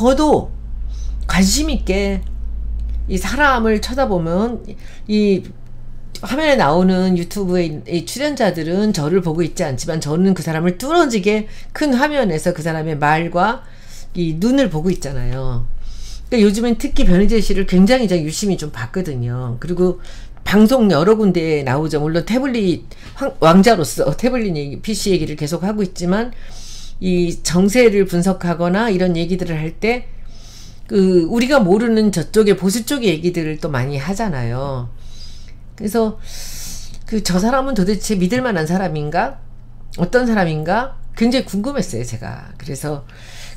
저도 관심 있게 이 사람을 쳐다보면 이 화면에 나오는 유튜브의 이 출연자들은 저를 보고 있지 않지만 저는 그 사람을 뚫어지게 큰 화면에서 그 사람의 말과 이 눈을 보고 있잖아요. 그러니까 요즘엔 특히 변희재 씨를 굉장히 제가 유심히 좀 봤거든요. 그리고 방송 여러 군데에 나오죠. 물론 태블릿 왕자로서 태블릿 PC 얘기를 계속 하고 있지만 이 정세를 분석하거나 이런 얘기들을 할 때 그 우리가 모르는 저쪽의 보수 쪽의 얘기들을 또 많이 하잖아요. 그래서 그 저 사람은 도대체 믿을 만한 사람인가? 어떤 사람인가? 굉장히 궁금했어요, 제가. 그래서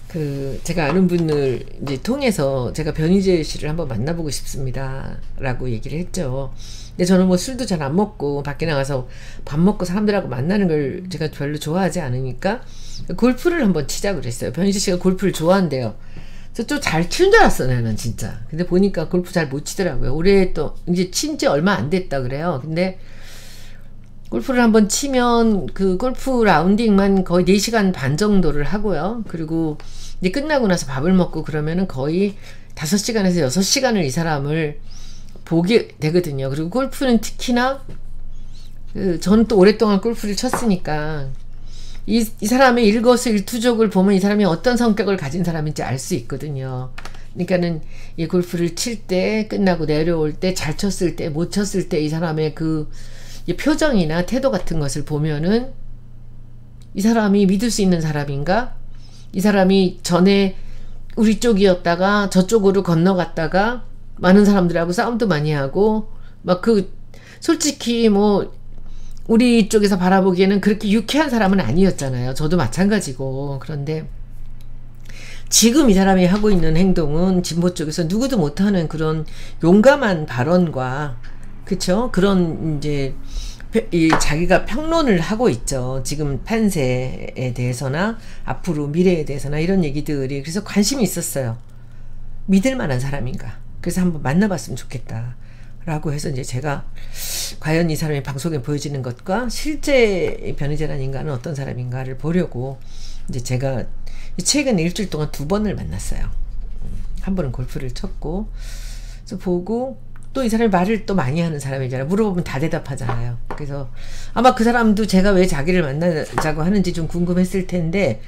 그 제가 아는 분을 이제 통해서 제가 변희재 씨를 한번 만나보고 싶습니다 라고 얘기를 했죠. 근데 저는 뭐 술도 잘 안 먹고 밖에 나가서 밥 먹고 사람들하고 만나는 걸 제가 별로 좋아하지 않으니까 골프를 한번 치자고 그랬어요. 변희재 씨가 골프를 좋아한대요. 그래서 좀 잘 치는 줄 알았어, 나는 진짜. 근데 보니까 골프 잘 못 치더라고요. 올해 또 이제 친 지 얼마 안 됐다 그래요. 근데 골프를 한번 치면 그 골프 라운딩만 거의 4시간 반 정도를 하고요. 그리고 이제 끝나고 나서 밥을 먹고 그러면은 거의 5시간에서 6시간을 이 사람을 보게 되거든요. 그리고 골프는 특히나 저는 또 오랫동안 골프를 쳤으니까 이 사람의 일거수일투족을 보면 이 사람이 어떤 성격을 가진 사람인지 알 수 있거든요. 그러니까는 이 골프를 칠 때 끝나고 내려올 때 잘 쳤을 때 못 쳤을 때 이 사람의 그 이 표정이나 태도 같은 것을 보면은 이 사람이 믿을 수 있는 사람인가? 이 사람이 전에 우리 쪽이었다가 저쪽으로 건너갔다가 많은 사람들하고 싸움도 많이 하고 막 그 솔직히 뭐 우리 쪽에서 바라보기에는 그렇게 유쾌한 사람은 아니었잖아요. 저도 마찬가지고. 그런데 지금 이 사람이 하고 있는 행동은 진보 쪽에서 누구도 못하는 그런 용감한 발언과 그쵸? 그런 이제 이 자기가 평론을 하고 있죠. 지금 판세에 대해서나 앞으로 미래에 대해서나 이런 얘기들이. 그래서 관심이 있었어요. 믿을 만한 사람인가. 그래서 한번 만나봤으면 좋겠다 라고 해서 이제 제가 과연 이 사람이 방송에 보여지는 것과 실제 변희재라는 인간은 어떤 사람인가를 보려고 이제 제가 최근 일주일 동안 2번을 만났어요. 한 번은 골프를 쳤고, 그래서 보고 또 이 사람이 말을 또 많이 하는 사람이잖아요. 물어보면 다 대답하잖아요. 그래서 아마 그 사람도 제가 왜 자기를 만나자고 하는지 좀 궁금했을 텐데,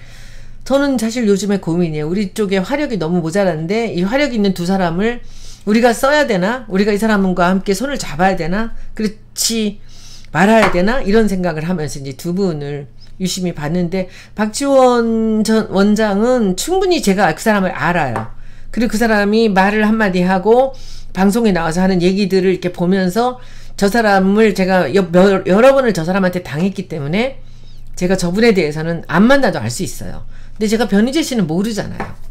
저는 사실 요즘에 고민이에요. 우리 쪽에 화력이 너무 모자란데 이 화력 있는 두 사람을 우리가 써야 되나? 우리가 이 사람과 함께 손을 잡아야 되나? 그렇지 말아야 되나? 이런 생각을 하면서 이제 2분을 유심히 봤는데, 박지원 전 원장은 충분히 제가 그 사람을 알아요. 그리고 그 사람이 말을 한마디 하고 방송에 나와서 하는 얘기들을 이렇게 보면서 저 사람을 제가 여러 번을 저 사람한테 당했기 때문에 제가 저분에 대해서는 안 만나도 알 수 있어요. 근데 제가 변희재 씨는 모르잖아요.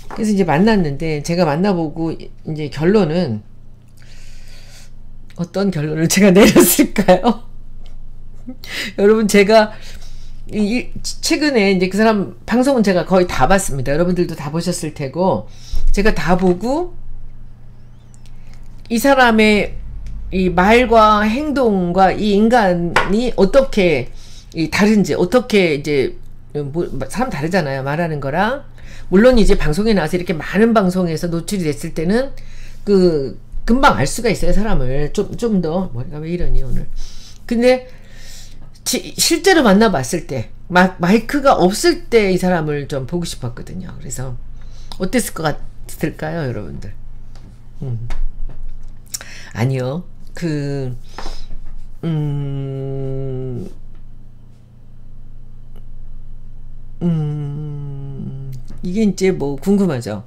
그래서 이제 만났는데 제가 만나보고 이제 결론은 어떤 결론을 제가 내렸을까요? 여러분, 제가 최근에 이제 그 사람 방송은 제가 거의 다 봤습니다. 여러분들도 다 보셨을 테고, 제가 다 보고 이 사람의 이 말과 행동과 이 인간이 어떻게 다른지, 어떻게 이제 뭐 사람 다르잖아요, 말하는 거랑. 물론 이제 방송에 나와서 이렇게 많은 방송에서 노출이 됐을 때는 그 금방 알 수가 있어요, 사람을. 좀 더 머리가 왜 이러니 오늘. 근데 실제로 만나봤을 때 마이크가 없을 때 이 사람을 좀 보고 싶었거든요. 그래서 어땠을 것 같을까요, 여러분들? 아니요. 이게 이제 뭐 궁금하죠.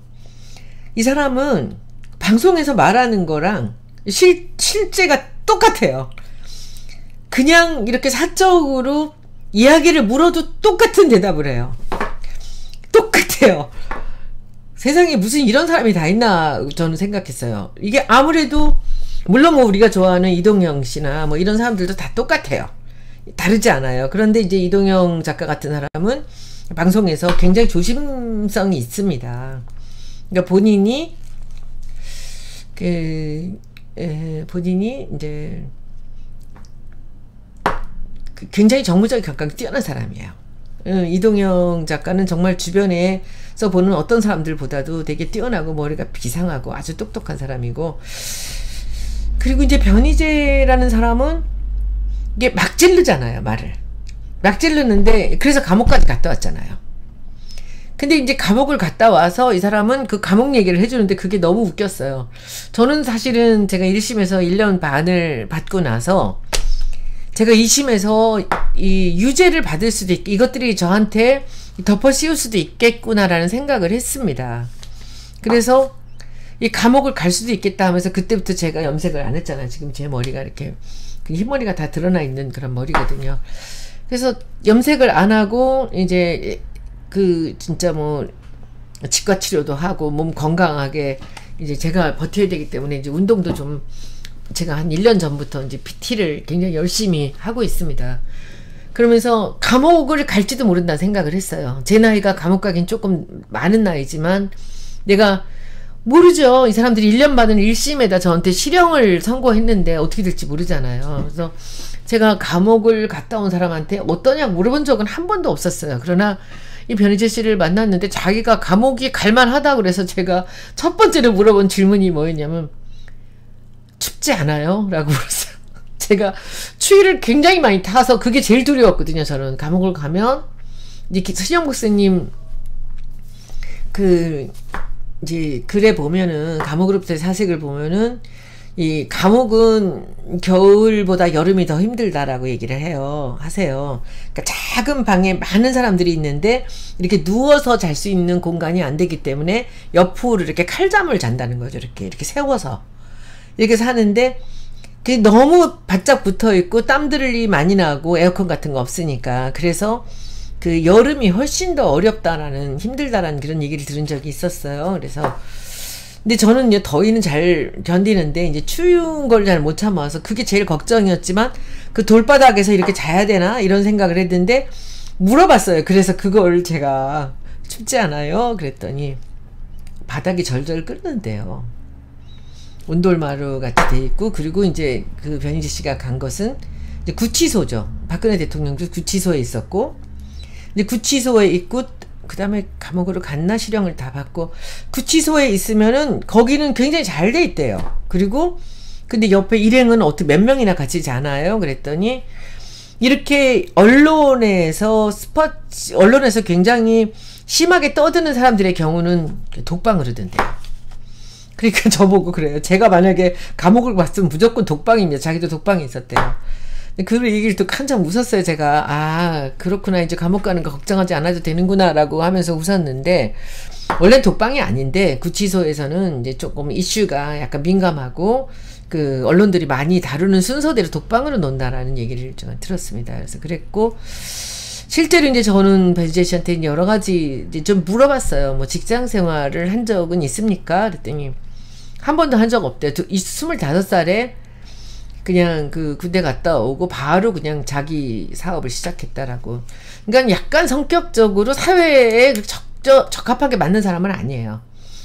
이 사람은 방송에서 말하는 거랑 실제가 똑같아요. 그냥 이렇게 사적으로 이야기를 물어도 똑같은 대답을 해요. 똑같아요. 세상에 무슨 이런 사람이 다 있나 저는 생각했어요. 이게 아무래도 물론 뭐 우리가 좋아하는 이동영 씨나 뭐 이런 사람들도 다 똑같아요. 다르지 않아요. 그런데 이제 이동영 작가 같은 사람은 방송에서 굉장히 조심성이 있습니다. 그러니까 본인이 이제 굉장히 정무적인 감각이 뛰어난 사람이에요. 이동영 작가는 정말 주변에서 보는 어떤 사람들보다도 되게 뛰어나고 머리가 비상하고 아주 똑똑한 사람이고, 그리고 이제 변희재라는 사람은 이게 막 찌르잖아요, 말을. 막 찌르는데, 그래서 감옥까지 갔다 왔잖아요. 근데 이제 감옥을 갔다 와서 이 사람은 그 감옥 얘기를 해주는데 그게 너무 웃겼어요. 저는 사실은 제가 1심에서 1년 반을 받고 나서 제가 2심에서 이 유죄를 받을 수도 있고 이것들이 저한테 덮어 씌울 수도 있겠구나라는 생각을 했습니다. 그래서 이 감옥을 갈 수도 있겠다 하면서 그때부터 제가 염색을 안 했잖아요. 지금 제 머리가 이렇게 흰머리가 다 드러나 있는 그런 머리거든요. 그래서 염색을 안 하고 이제 그 진짜 뭐 치과 치료도 하고 몸 건강하게 이제 제가 버텨야 되기 때문에 이제 운동도 좀 제가 한 1년 전부터 이제 PT를 굉장히 열심히 하고 있습니다. 그러면서 감옥을 갈지도 모른다는 생각을 했어요. 제 나이가 감옥 가긴 조금 많은 나이지만 내가 모르죠. 이 사람들이 1년 받은 1심에다 저한테 실형을 선고했는데 어떻게 될지 모르잖아요. 그래서 제가 감옥을 갔다 온 사람한테 어떠냐 물어본 적은 한 번도 없었어요. 그러나 이 변희재 씨를 만났는데 자기가 감옥이 갈만하다 그래서 제가 첫 번째로 물어본 질문이 뭐였냐면 춥지 않아요? 라고 물었어요. 제가 추위를 굉장히 많이 타서 그게 제일 두려웠거든요. 저는 감옥을 가면 이제 신영 목사님 그 이제 글에 보면은 감옥으로부터의 사색을 보면은 이 감옥은 겨울보다 여름이 더 힘들다라고 얘기를 하세요. 그러니까 작은 방에 많은 사람들이 있는데 이렇게 누워서 잘 수 있는 공간이 안 되기 때문에 옆으로 이렇게 칼잠을 잔다는 거죠. 이렇게 세워서 이렇게 사는데 그게 너무 바짝 붙어 있고 땀들이 많이 나고 에어컨 같은 거 없으니까 그래서 그 여름이 훨씬 더 어렵다라는 힘들다라는 그런 얘기를 들은 적이 있었어요. 그래서 근데 저는 이제 더위는 잘 견디는데 이제 추운 걸 잘 못 참아서 그게 제일 걱정이었지만 그 돌바닥에서 이렇게 자야 되나 이런 생각을 했는데 물어봤어요. 그래서 그걸 제가 춥지 않아요? 그랬더니 바닥이 절절 끓는데요. 온돌마루 같이 돼 있고 그리고 이제 그 변희재 씨가 간 것은 이제 구치소죠. 박근혜 대통령도 구치소에 있었고 이제 구치소에 있고 그 다음에 감옥으로 갔나 실형을 다 받고 구치소에 있으면은 거기는 굉장히 잘 돼 있대요. 그리고 근데 옆에 일행은 어떻게 몇 명이나 같이 자나요? 그랬더니 이렇게 언론에서 굉장히 심하게 떠드는 사람들의 경우는 독방을 하던데요. 그러니까 저보고 그래요. 제가 만약에 감옥을 갔으면 무조건 독방입니다. 자기도 독방에 있었대요. 그 얘기를 또 한참 웃었어요. 제가 아 그렇구나 이제 감옥 가는 거 걱정하지 않아도 되는구나 라고 하면서 웃었는데 원래 독방이 아닌데 구치소에서는 이제 조금 이슈가 약간 민감하고 그 언론들이 많이 다루는 순서대로 독방으로 논다라는 얘기를 제가 들었습니다. 그래서 그랬고 실제로 이제 저는 변희재 씨한테 여러 가지 이제 좀 물어봤어요. 뭐 직장 생활을 한 적은 있습니까? 그랬더니 한 번도 한 적 없대요. 25살에 그냥 그 군대 갔다 오고 바로 그냥 자기 사업을 시작했다라고. 그러니까 약간 성격적으로 사회에 적합하게 맞는 사람은 아니에요.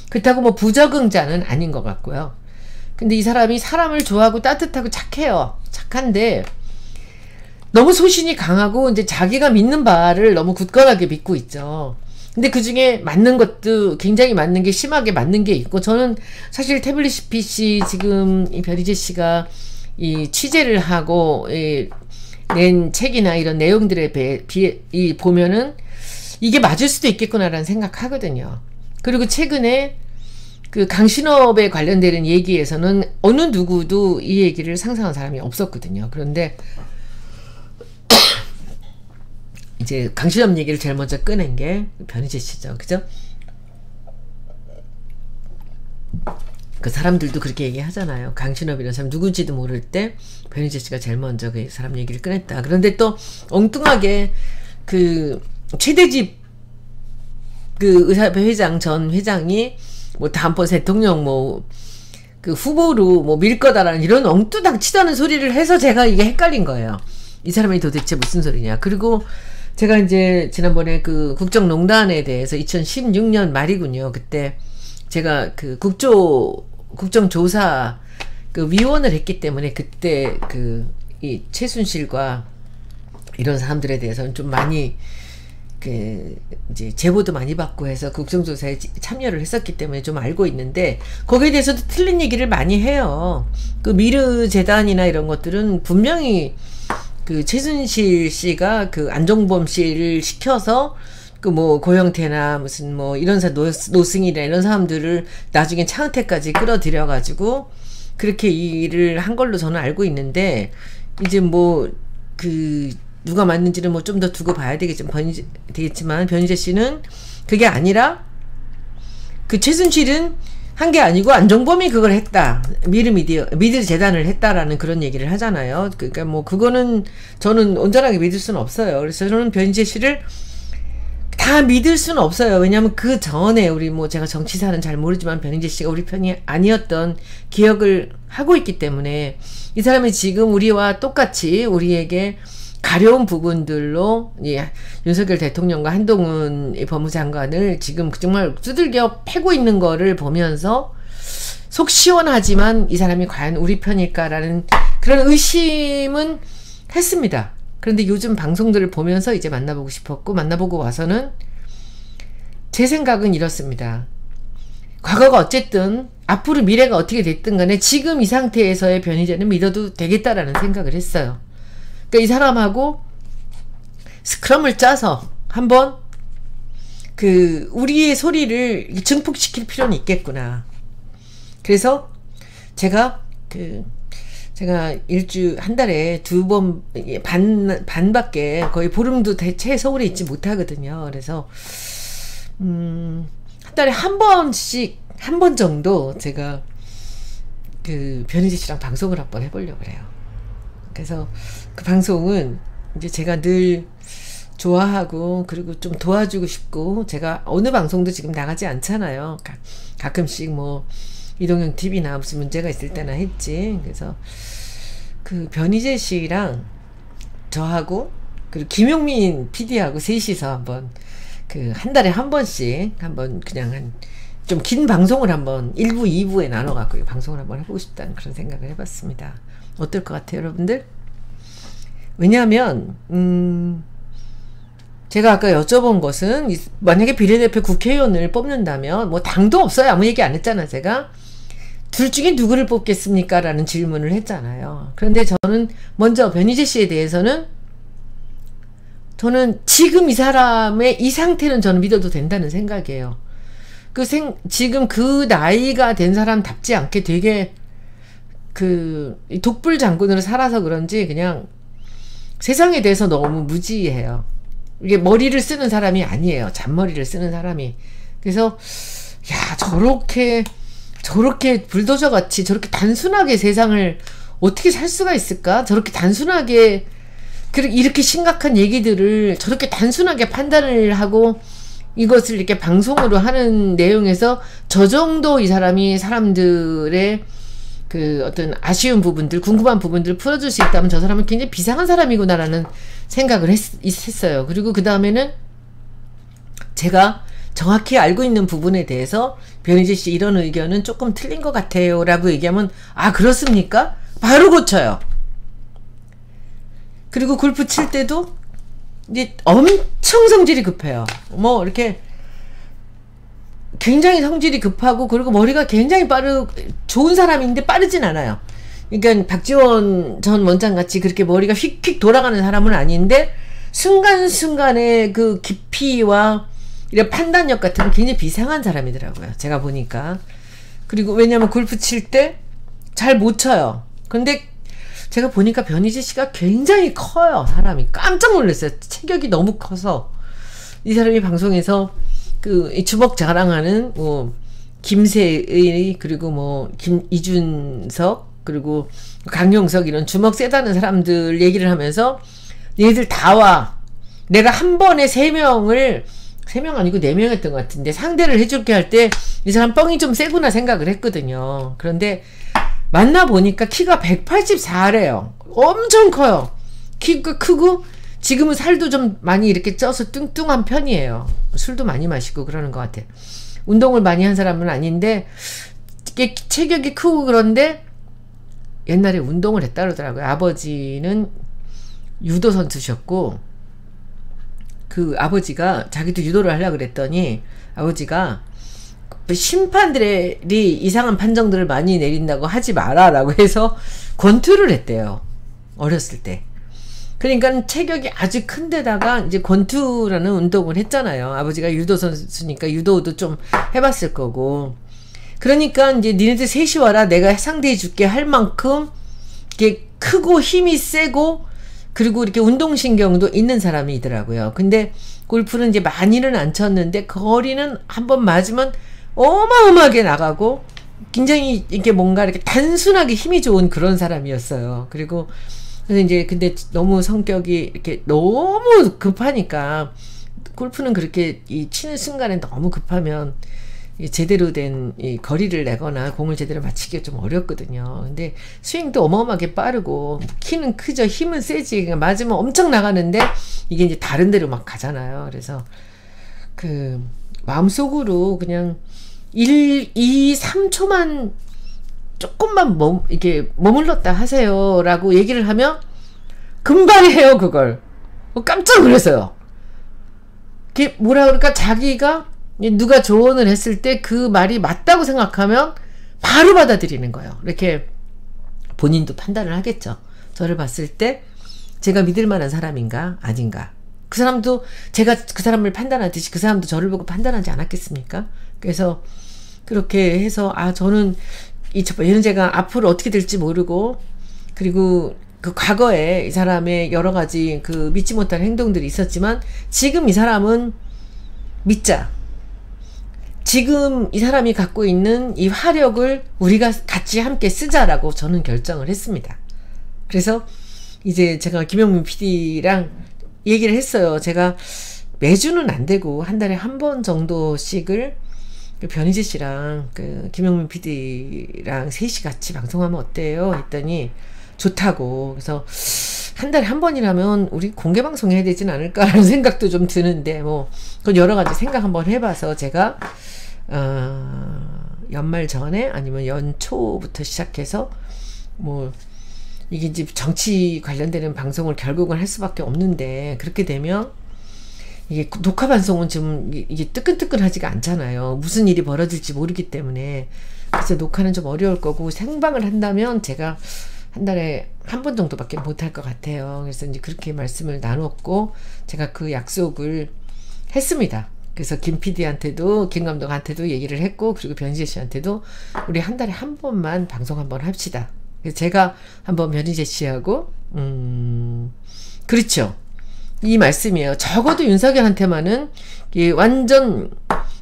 그렇다고 뭐 부적응자는 아닌 것 같고요. 근데 이 사람이 사람을 좋아하고 따뜻하고 착해요. 착한데 너무 소신이 강하고 이제 자기가 믿는 바를 너무 굳건하게 믿고 있죠. 근데 그 중에 맞는 것도 굉장히 맞는 게 심하게 맞는 게 있고 저는 사실 태블릿 PC 지금 이 변희재 씨가 이 취재를 하고 낸 책이나 이런 내용들에 비해 보면은 이게 맞을 수도 있겠구나라는 생각하거든요. 그리고 최근에 그 강신업에 관련되는 얘기에서는 어느 누구도 이 얘기를 상상한 사람이 없었거든요. 그런데 이제 강신업 얘기를 제일 먼저 꺼낸 게 변희재 씨죠. 그죠? 그 사람들도 그렇게 얘기하잖아요. 강신업이라는 사람 누군지도 모를 때 변희재 씨가 제일 먼저 그 사람 얘기를 꺼냈다. 그런데 또 엉뚱하게 그 최대집 그 의사협회 회장 전 회장이 뭐 다음번 대통령 뭐 그 후보로 뭐 밀 거다라는 이런 엉뚱당 치다는 소리를 해서 제가 이게 헷갈린 거예요. 이 사람이 도대체 무슨 소리냐. 그리고 제가 이제 지난번에 그 국정농단에 대해서 2016년 말이군요. 그때 제가 그 국정조사 그 위원을 했기 때문에 그때 그 이 최순실과 이런 사람들에 대해서는 좀 많이 이제 제보도 많이 받고 해서 국정조사에 참여를 했었기 때문에 좀 알고 있는데, 거기에 대해서도 틀린 얘기를 많이 해요. 그 미르 재단이나 이런 것들은 분명히 그 최순실 씨가 그 안종범 씨를 시켜서 그 뭐 고영태나 무슨 뭐 이런 노승일이나 이런 사람들을 나중에 차은택까지 끌어들여가지고 그렇게 일을 한 걸로 저는 알고 있는데, 이제 뭐 그 누가 맞는지는 뭐 좀 더 두고 봐야 되겠지만 변희재 씨는 그게 아니라 그 최순실은 한 게 아니고 안종범이 그걸 했다. 미드 재단을 했다라는 그런 얘기를 하잖아요. 그러니까 뭐 그거는 저는 온전하게 믿을 수는 없어요. 그래서 저는 변희재 씨를 다 믿을 수는 없어요. 왜냐하면 그 전에 우리 뭐 제가 정치사는 잘 모르지만 변희재 씨가 우리 편이 아니었던 기억을 하고 있기 때문에 이 사람이 지금 우리와 똑같이 우리에게 가려운 부분들로 윤석열 대통령과 한동훈 법무장관을 지금 정말 두들겨 패고 있는 거를 보면서 속 시원하지만 이 사람이 과연 우리 편일까라는 그런 의심은 했습니다. 그런데 요즘 방송들을 보면서 이제 만나보고 싶었고, 만나보고 와서는 제 생각은 이렇습니다. 과거가 어쨌든 앞으로 미래가 어떻게 됐든 간에 지금 이 상태에서의 변희재는 믿어도 되겠다라는 생각을 했어요. 그러니까 이 사람하고 스크럼을 짜서 한번 그 우리의 소리를 증폭시킬 필요는 있겠구나. 그래서 제가 한 달에 2번 반밖에 거의 보름도 대체 서울에 있지 못하거든요. 그래서 한 달에 한 번 정도 제가 그 변희재 씨랑 방송을 한번 해보려고 그래요. 그래서 그 방송은 이제 제가 늘 좋아하고 그리고 좀 도와주고 싶고, 제가 어느 방송도 지금 나가지 않잖아요. 가끔씩 뭐 이동형 TV나 무슨 문제가 있을 때나 했지. 그래서 그 변희재 씨랑 저하고 그리고 김용민 PD하고 셋이서 한번 그 한 달에 한 번씩 한번 그냥 한 좀 긴 방송을 한번 1부, 2부에 나눠갖고 방송을 한번 해보고 싶다는 그런 생각을 해봤습니다. 어떨 것 같아요, 여러분들? 왜냐하면 제가 아까 여쭤본 것은 만약에 비례대표 국회의원을 뽑는다면 뭐 당도 없어요. 아무 얘기 안 했잖아. 제가 둘 중에 누구를 뽑겠습니까? 라는 질문을 했잖아요. 그런데 저는 먼저 변희재 씨에 대해서는 저는 지금 이 사람의 이 상태는 저는 믿어도 된다는 생각이에요. 지금 그 나이가 된 사람답지 않게 되게 독불 장군으로 살아서 그런지 그냥 세상에 대해서 너무 무지해요. 이게 머리를 쓰는 사람이 아니에요. 잔머리를 쓰는 사람이. 그래서 야, 저렇게 불도저 같이 저렇게 단순하게 세상을 어떻게 살 수가 있을까? 저렇게 단순하게 이렇게 심각한 얘기들을 저렇게 단순하게 판단을 하고 이것을 이렇게 방송으로 하는 내용에서 저 정도 이 사람이 사람들의 그 어떤 아쉬운 부분들, 궁금한 부분들을 풀어줄 수 있다면 저 사람은 굉장히 비상한 사람이구나라는 생각을 했어요. 그리고 그 다음에는 제가 정확히 알고 있는 부분에 대해서 변희재 씨 이런 의견은 조금 틀린 것 같아요 라고 얘기하면, 아 그렇습니까? 바로 고쳐요. 그리고 골프 칠 때도 이제 엄청 성질이 급해요. 뭐 이렇게 굉장히 성질이 급하고, 그리고 머리가 굉장히 좋은 사람인데 빠르진 않아요. 그러니까 박지원 전 원장 같이 그렇게 머리가 휙휙 돌아가는 사람은 아닌데 순간순간의 그 깊이와 이런 판단력 같은 건 굉장히 비상한 사람이더라고요. 제가 보니까. 그리고 왜냐면 골프 칠 때 잘 못 쳐요. 근데 제가 보니까 변희재 씨가 굉장히 커요. 사람이 깜짝 놀랐어요. 체격이 너무 커서. 이 사람이 방송에서 이 주먹 자랑하는 뭐 김세의, 그리고 뭐 이준석, 그리고 강용석, 이런 주먹 세다는 사람들 얘기를 하면서 얘들 다 와. 내가 한 번에 3명 아니고 4명 했던 것 같은데 상대를 해줄게 할 때 이 사람 뻥이 좀 세구나 생각을 했거든요. 그런데 만나보니까 키가 184래요. 엄청 커요. 키가 크고 지금은 살도 좀 많이 이렇게 쪄서 뚱뚱한 편이에요. 술도 많이 마시고 그러는 것 같아요. 운동을 많이 한 사람은 아닌데 체격이 크고, 그런데 옛날에 운동을 했다 그러더라고요. 아버지는 유도 선수셨고 그 아버지가 자기도 유도를 하려고 그랬더니 아버지가 심판들이 이상한 판정들을 많이 내린다고 하지 마라 라고 해서 권투를 했대요. 어렸을 때. 그러니까 체격이 아주 큰 데다가 이제 권투라는 운동을 했잖아요. 아버지가 유도 선수니까 유도도 좀 해봤을 거고. 그러니까 이제 니네들 셋이 와라, 내가 상대해 줄게 할 만큼 이게 크고 힘이 세고 그리고 이렇게 운동신경도 있는 사람이더라고요. 근데 골프는 이제 많이는 안 쳤는데 거리는 한번 맞으면 어마어마하게 나가고 굉장히 이게 뭔가 이렇게 단순하게 힘이 좋은 그런 사람이었어요. 그리고 그래서 이제 근데 너무 성격이 이렇게 너무 급하니까 골프는 그렇게 이 치는 순간에 너무 급하면 이 제대로 된 이 거리를 내거나 공을 제대로 맞히기가 좀 어렵거든요. 근데 스윙도 어마어마하게 빠르고 키는 크죠. 힘은 세지. 그러니까 맞으면 엄청 나가는데 이게 이제 다른 데로 막 가잖아요. 그래서 그 마음속으로 그냥 1, 2, 3초만 조금만 이렇게 머물렀다 하세요 라고 얘기를 하면 금방 해요. 그걸 깜짝 놀랐어요. 그게 뭐라 그럴까, 자기가 누가 조언을 했을 때 그 말이 맞다고 생각하면 바로 받아들이는 거예요. 이렇게 본인도 판단을 하겠죠. 저를 봤을 때 제가 믿을 만한 사람인가 아닌가, 그 사람도 제가 그 사람을 판단하듯이 그 사람도 저를 보고 판단하지 않았겠습니까? 그래서 그렇게 해서 저는 얘는 제가 앞으로 어떻게 될지 모르고, 그리고 그 과거에 이 사람의 여러 가지 그 믿지 못할 행동들이 있었지만 지금 이 사람은 믿자. 지금 이 사람이 갖고 있는 이 화력을 우리가 같이 함께 쓰자라고 저는 결정을 했습니다. 그래서 이제 제가 김영민 PD랑 얘기를 했어요. 제가 매주는 안 되고 한 달에 한 번 정도씩을 변희재 씨랑 그 김영민 PD랑 셋이 같이 방송하면 어때요? 했더니 좋다고. 그래서 한 달에 한 번이라면 우리 공개 방송해야 되진 않을까라는 생각도 좀 드는데, 뭐 그건 여러 가지 생각 한번 해봐서 제가 연말 전에 아니면 연초부터 시작해서 뭐 이게 이제 정치 관련되는 방송을 결국은 할 수밖에 없는데, 그렇게 되면 이게 녹화 방송은 지금 이게 뜨끈뜨끈하지가 않잖아요. 무슨 일이 벌어질지 모르기 때문에. 그래서 녹화는 좀 어려울 거고, 생방을 한다면 제가 한 달에 한 번 정도밖에 못할 것 같아요. 그래서 이제 그렇게 말씀을 나눴고 제가 그 약속을 했습니다. 그래서 김 PD한테도 김 감독한테도 얘기를 했고, 그리고 변희재 씨한테도 우리 한 달에 한 번만 방송 한번 합시다. 그래서 제가 한번 변희재 씨하고 그렇죠, 이 말씀이에요. 적어도 윤석열한테만은 완전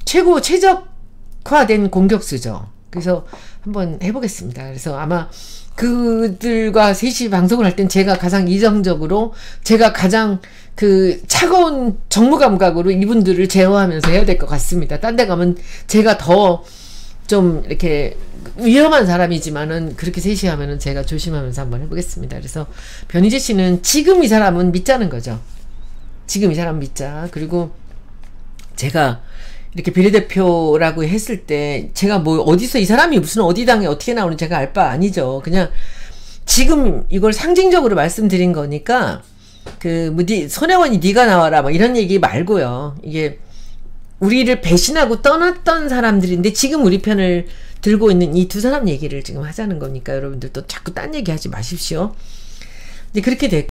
최적화된 공격수죠. 그래서 한번 해보겠습니다. 그래서 아마 그들과 셋이 방송을 할 땐 제가 가장 이성적으로, 제가 가장 그 차가운 정무 감각으로 이분들을 제어하면서 해야 될 것 같습니다. 딴 데 가면 제가 더 좀 이렇게 위험한 사람이지만은 그렇게 셋이 하면은 제가 조심하면서 한번 해보겠습니다. 그래서 변희재 씨는 지금 이 사람은 믿자는 거죠. 지금 이 사람 믿자. 그리고 제가 이렇게 비례대표라고 했을 때 제가 뭐 어디서 이 사람이 무슨 어디 당에 어떻게 나오는지 제가 알 바 아니죠. 그냥 지금 이걸 상징적으로 말씀드린 거니까 그 손혜원이 네가 나와라 뭐 이런 얘기 말고요. 이게 우리를 배신하고 떠났던 사람들인데 지금 우리 편을 들고 있는 이 두 사람 얘기를 지금 하자는 거니까 여러분들도 자꾸 딴 얘기 하지 마십시오. 근데 그렇게 됐고